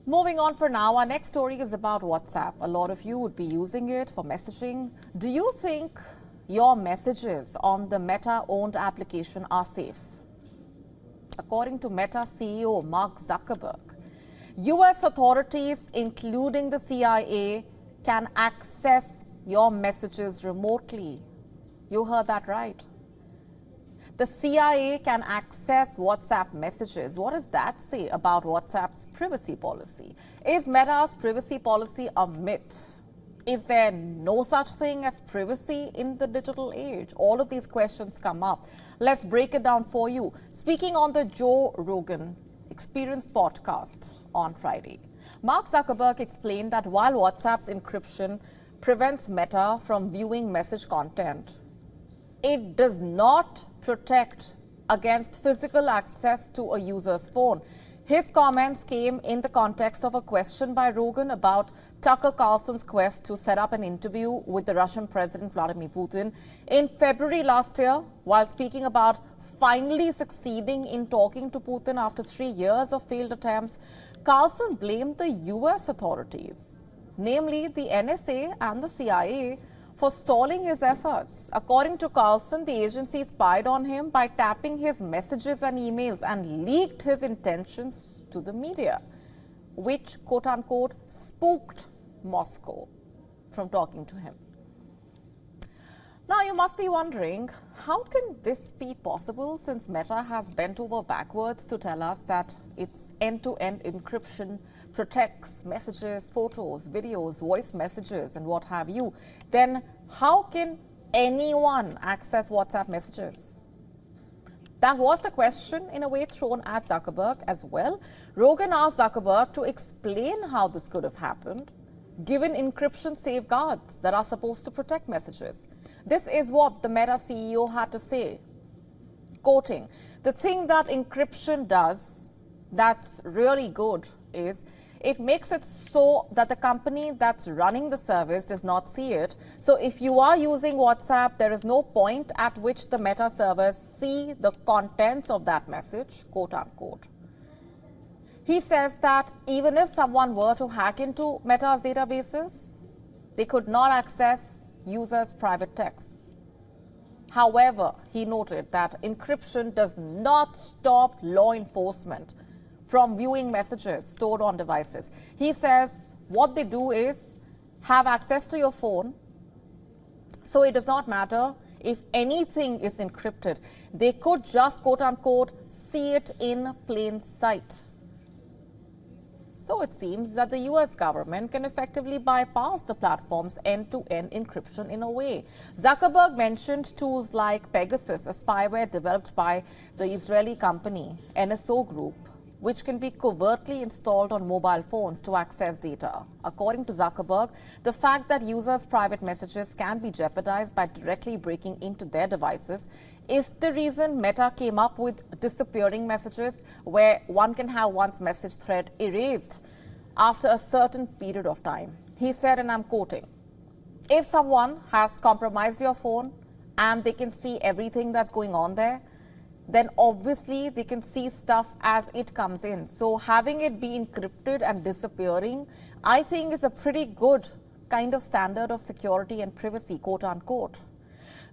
Moving on for now, our next story is about WhatsApp. A lot of you would be using it for messaging. Do you think your messages on the Meta-owned application are safe? According to Meta CEO Mark Zuckerberg, US authorities, including the CIA, can access your messages remotely. You heard that right. The CIA can access WhatsApp messages. What does that say about WhatsApp's privacy policy? Is Meta's privacy policy a myth? Is there no such thing as privacy in the digital age? All of these questions come up. Let's break it down for you. Speaking on the Joe Rogan Experience podcast on Friday, Mark Zuckerberg explained that while WhatsApp's encryption prevents Meta from viewing message content, it does not protect against physical access to a user's phone. His comments came in the context of a question by Rogan about Tucker Carlson's quest to set up an interview with the Russian President Vladimir Putin in February last year. While speaking about finally succeeding in talking to Putin after 3 years of failed attempts, Carlson blamed the US authorities, namely the NSA and the CIA, for stalling his efforts. According to Carlson, the agency spied on him by tapping his messages and emails and leaked his intentions to the media, which, quote-unquote, spooked Moscow from talking to him. Now, you must be wondering, how can this be possible since Meta has bent over backwards to tell us that its end-to-end encryption protects messages, photos, videos, voice messages, and what have you? Then how can anyone access WhatsApp messages? That was the question, in a way, thrown at Zuckerberg as well. Rogan asked Zuckerberg to explain how this could have happened, given encryption safeguards that are supposed to protect messages. This is what the Meta CEO had to say, quoting, "The thing that encryption does that's really good is it makes it so that the company that's running the service does not see it. So if you are using WhatsApp, there is no point at which the Meta servers see the contents of that message," quote unquote. He says that even if someone were to hack into Meta's databases, they could not access users' private texts. However, he noted that encryption does not stop law enforcement from viewing messages stored on devices. He says what they do is have access to your phone, so it does not matter if anything is encrypted. They could just, quote unquote, see it in plain sight. So it seems that the US government can effectively bypass the platform's end-to-end encryption in a way. Zuckerberg mentioned tools like Pegasus, a spyware developed by the Israeli company NSO Group, which can be covertly installed on mobile phones to access data. According to Zuckerberg, the fact that users' private messages can be jeopardized by directly breaking into their devices is the reason Meta came up with disappearing messages, where one can have one's message thread erased after a certain period of time. He said, and I'm quoting, "If someone has compromised your phone and they can see everything that's going on there, then obviously they can see stuff as it comes in. So having it be encrypted and disappearing, I think, is a pretty good kind of standard of security and privacy," quote unquote.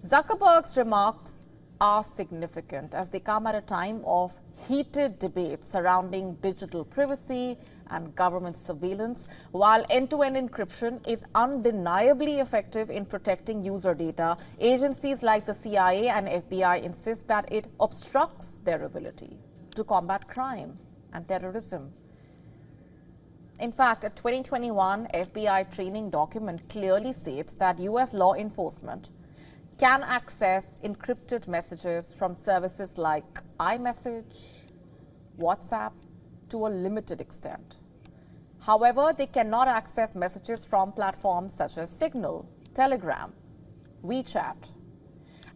Zuckerberg's remarks are significant as they come at a time of heated debate surrounding digital privacy and government surveillance. While end-to-end encryption is undeniably effective in protecting user data, agencies like the CIA and FBI insist that it obstructs their ability to combat crime and terrorism. In fact, a 2021 FBI training document clearly states that US law enforcement can access encrypted messages from services like iMessage, WhatsApp, to a limited extent. However, they cannot access messages from platforms such as Signal, Telegram, WeChat.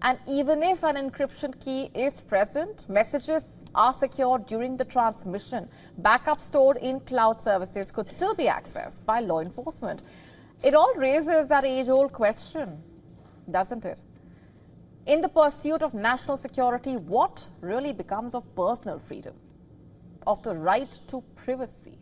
And even if an encryption key is present, messages are secured during the transmission. Backup stored in cloud services could still be accessed by law enforcement. It all raises that age-old question, doesn't it? In the pursuit of national security, what really becomes of personal freedom, of the right to privacy?